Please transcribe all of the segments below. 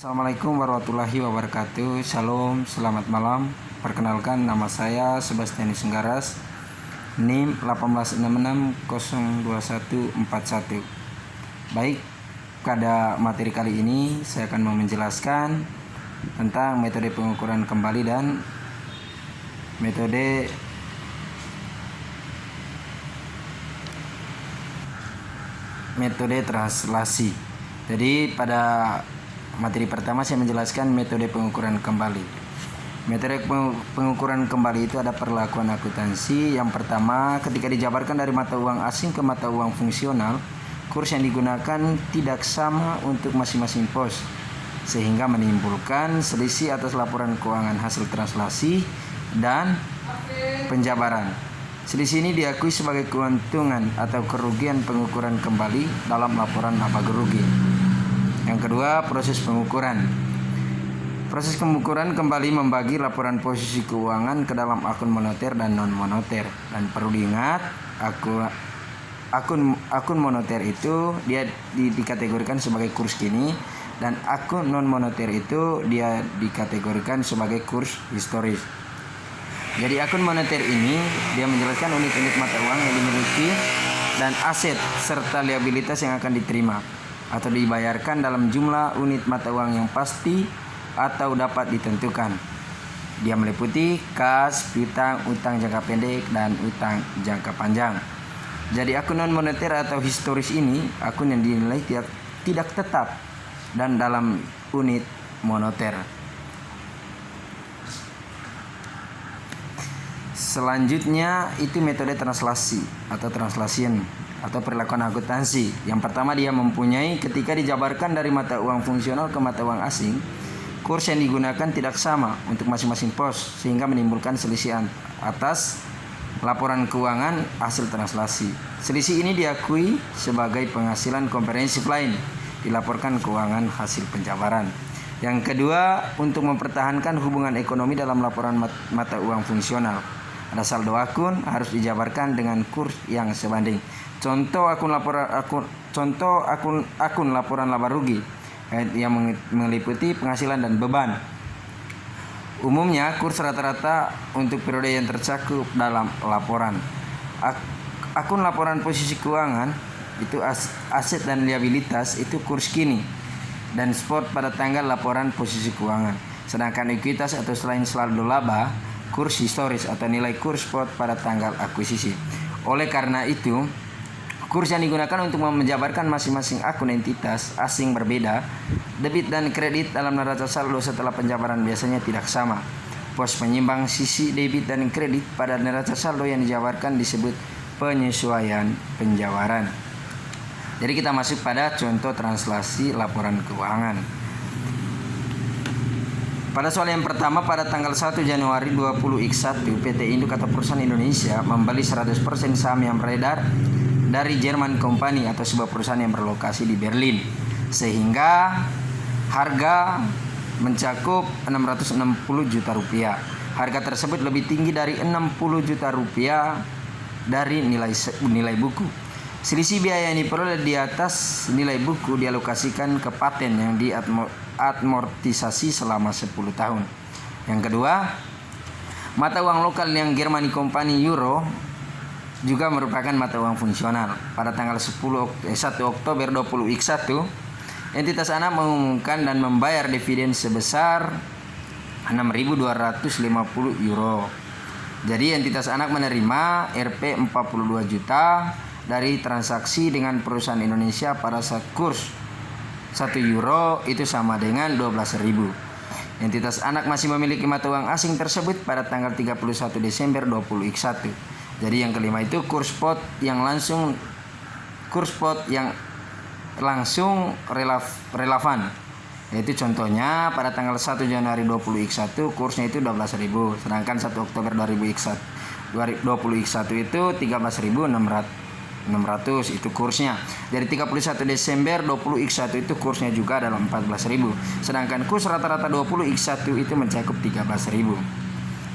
Assalamualaikum warahmatullahi wabarakatuh. Shalom, selamat malam. Perkenalkan, nama saya Sebastianus Senggaras, NIM 186602141. Baik, pada materi kali ini saya akan menjelaskan tentang metode pengukuran kembali dan metode translasi. Jadi pada materi pertama saya menjelaskan metode pengukuran kembali. Metode pengukuran kembali itu ada perlakuan akuntansi. Yang pertama, ketika dijabarkan dari mata uang asing ke mata uang fungsional, kurs yang digunakan tidak sama untuk masing-masing pos, sehingga menimbulkan selisih atas laporan keuangan hasil translasi dan penjabaran. Selisih ini diakui sebagai keuntungan atau kerugian pengukuran kembali dalam laporan laba rugi. Yang kedua, proses pengukuran. Proses pengukuran kembali membagi laporan posisi keuangan ke dalam akun moneter dan non moneter. Dan perlu diingat, akun moneter itu dia dikategorikan sebagai kurs kini, dan akun non moneter itu dia dikategorikan sebagai kurs historis. Jadi akun moneter ini dia menjelaskan unit-unit mata uang yang dimiliki dan aset serta liabilitas yang akan diterima atau dibayarkan dalam jumlah unit mata uang yang pasti atau dapat ditentukan. Dia meliputi kas, piutang, utang jangka pendek, dan utang jangka panjang. Jadi akun non moneter atau historis ini akun yang dinilai tidak tetap dan dalam unit moneter. Selanjutnya itu metode translasi atau translation atau perlakuan akuntansi. Yang pertama, dia mempunyai ketika dijabarkan dari mata uang fungsional ke mata uang asing, kurs yang digunakan tidak sama untuk masing-masing pos, sehingga menimbulkan selisih atas laporan keuangan hasil translasi. Selisih ini diakui sebagai penghasilan komprehensif lain dilaporkan keuangan hasil penjabaran. Yang kedua, untuk mempertahankan hubungan ekonomi dalam laporan mata uang fungsional, ada saldo akun harus dijabarkan dengan kurs yang sebanding. Contoh akun laporan laba rugi yang meliputi penghasilan dan beban. Umumnya kurs rata-rata untuk periode yang tercakup dalam laporan. Akun laporan posisi keuangan itu aset dan liabilitas itu kurs kini dan spot pada tanggal laporan posisi keuangan. Sedangkan ekuitas atau selain saldo laba, kurs historis atau nilai kurs spot pada tanggal akuisisi. Oleh karena itu, kurs yang digunakan untuk menjabarkan masing-masing akun entitas asing berbeda. Debit dan kredit dalam neraca saldo setelah penjabaran biasanya tidak sama. Pos penyimbang sisi debit dan kredit pada neraca saldo yang dijabarkan disebut penyesuaian penjabaran. Jadi kita masuk pada contoh translasi laporan keuangan. Pada soal yang pertama, pada tanggal 1 Januari 20X1, PT Induk atau Perusahaan Indonesia membeli 100% saham yang beredar dari Jerman Company atau sebuah perusahaan yang berlokasi di Berlin, sehingga harga mencakup 660 juta rupiah. Harga tersebut lebih tinggi dari 60 juta rupiah dari nilai buku. Selisih biaya yang diperoleh di atas nilai buku dialokasikan ke paten yang diamortisasi selama 10 tahun. Yang kedua, mata uang lokal yang Germany Company Euro juga merupakan mata uang fungsional. Pada tanggal 1 Oktober 20X1, entitas anak mengumumkan dan membayar dividen sebesar 6.250 euro. Jadi entitas anak menerima Rp 42 juta dari transaksi dengan perusahaan Indonesia pada saat kurs 1 euro itu sama dengan 12.000. Entitas anak masih memiliki mata uang asing tersebut pada tanggal 31 Desember 20X1. Jadi yang kelima itu kurs spot yang langsung relevan. Yaitu contohnya pada tanggal 1 Januari 20X1 kursnya itu 12.000, sedangkan 1 Oktober 2020X1 itu 13.600 itu kursnya. Jadi 31 Desember 20X1 itu kursnya juga dalam 14.000. Sedangkan kurs rata-rata 20X1 itu mencakup 13.000.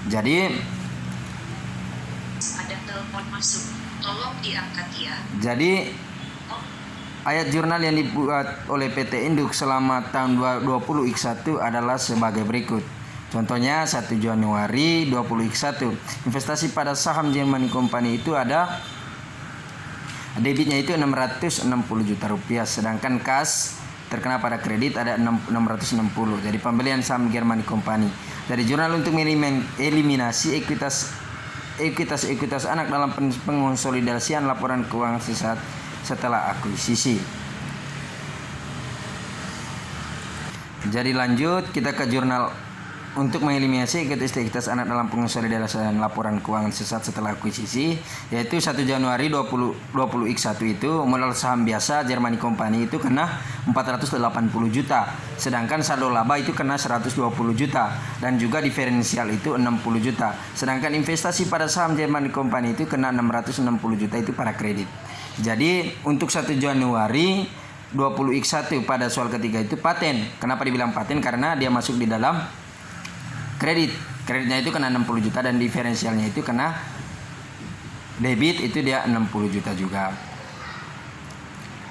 Jadi ada telepon masuk. Tolong diangkat ya. Jadi Ayat jurnal yang dibuat oleh PT Induk selama tahun 20X1 adalah sebagai berikut. Contohnya 1 Januari 20X1 investasi pada saham Germany Company itu ada debitnya itu 660 juta rupiah, sedangkan kas terkena pada kredit ada 660. Jadi pembelian saham Germany Company dari jurnal untuk eliminasi ekuitas anak dalam pengonsolidasian laporan keuangan setelah akuisisi. Jadi lanjut kita ke jurnal untuk mengeliminasi ekuitas anak dalam pengonsolidasian laporan keuangan sesat setelah akuisisi, yaitu 1 Januari 20X1 itu modal saham biasa Germany Company itu kena 480 juta, sedangkan saldo laba itu kena 120 juta dan juga diferensial itu 60 juta. Sedangkan investasi pada saham Germany Company itu kena 660 juta itu para kredit. Jadi untuk 1 Januari 20X1 pada soal ketiga itu paten. Kenapa dibilang paten? Karena dia masuk di dalam kreditnya itu kena 60 juta dan diferensialnya itu kena debit itu dia 60 juta juga.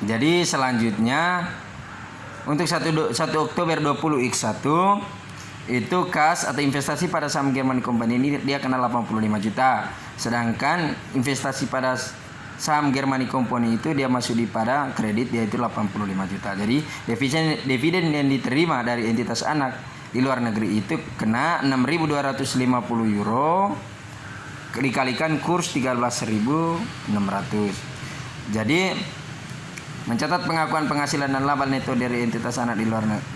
Jadi selanjutnya untuk 1 Oktober 20X1 itu kas atau investasi pada saham Germany Company ini dia kena 85 juta, sedangkan investasi pada saham Germany Company itu dia masuk di pada kredit yaitu 85 juta. Jadi dividen yang diterima dari entitas anak di luar negeri itu kena 6.250 euro dikalikan kurs 13.600. Jadi mencatat pengakuan penghasilan dan laba neto dari entitas anak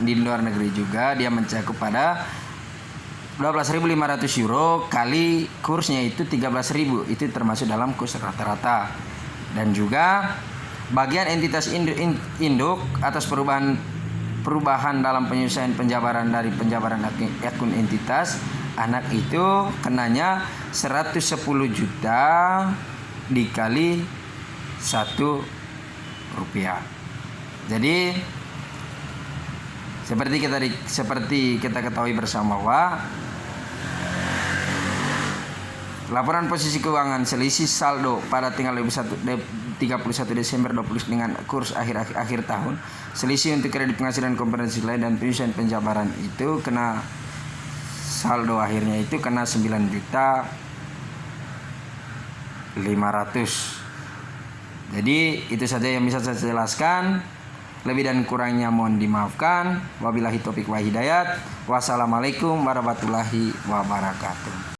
di luar negeri juga dia mencakup pada 12.500 euro kali kursnya itu 13.000, itu termasuk dalam kurs rata-rata. Dan juga bagian entitas induk atas perubahan dalam penyelesaian penjabaran dari penjabaran akun entitas anak itu kenanya 110 juta dikali 1 rupiah. Jadi seperti kita ketahui bersama bahwa laporan posisi keuangan selisih saldo pada tanggal 31 Desember 20 dengan kurs akhir tahun, selisih untuk kredit penghasilan kompetensi lain dan penyelesaian penjabaran itu kena saldo akhirnya itu kena 9.500. Jadi itu saja yang bisa saya jelaskan. Lebih dan kurangnya mohon dimaafkan. Wabillahi taufiq wa hidayat. Wassalamualaikum warahmatullahi wabarakatuh.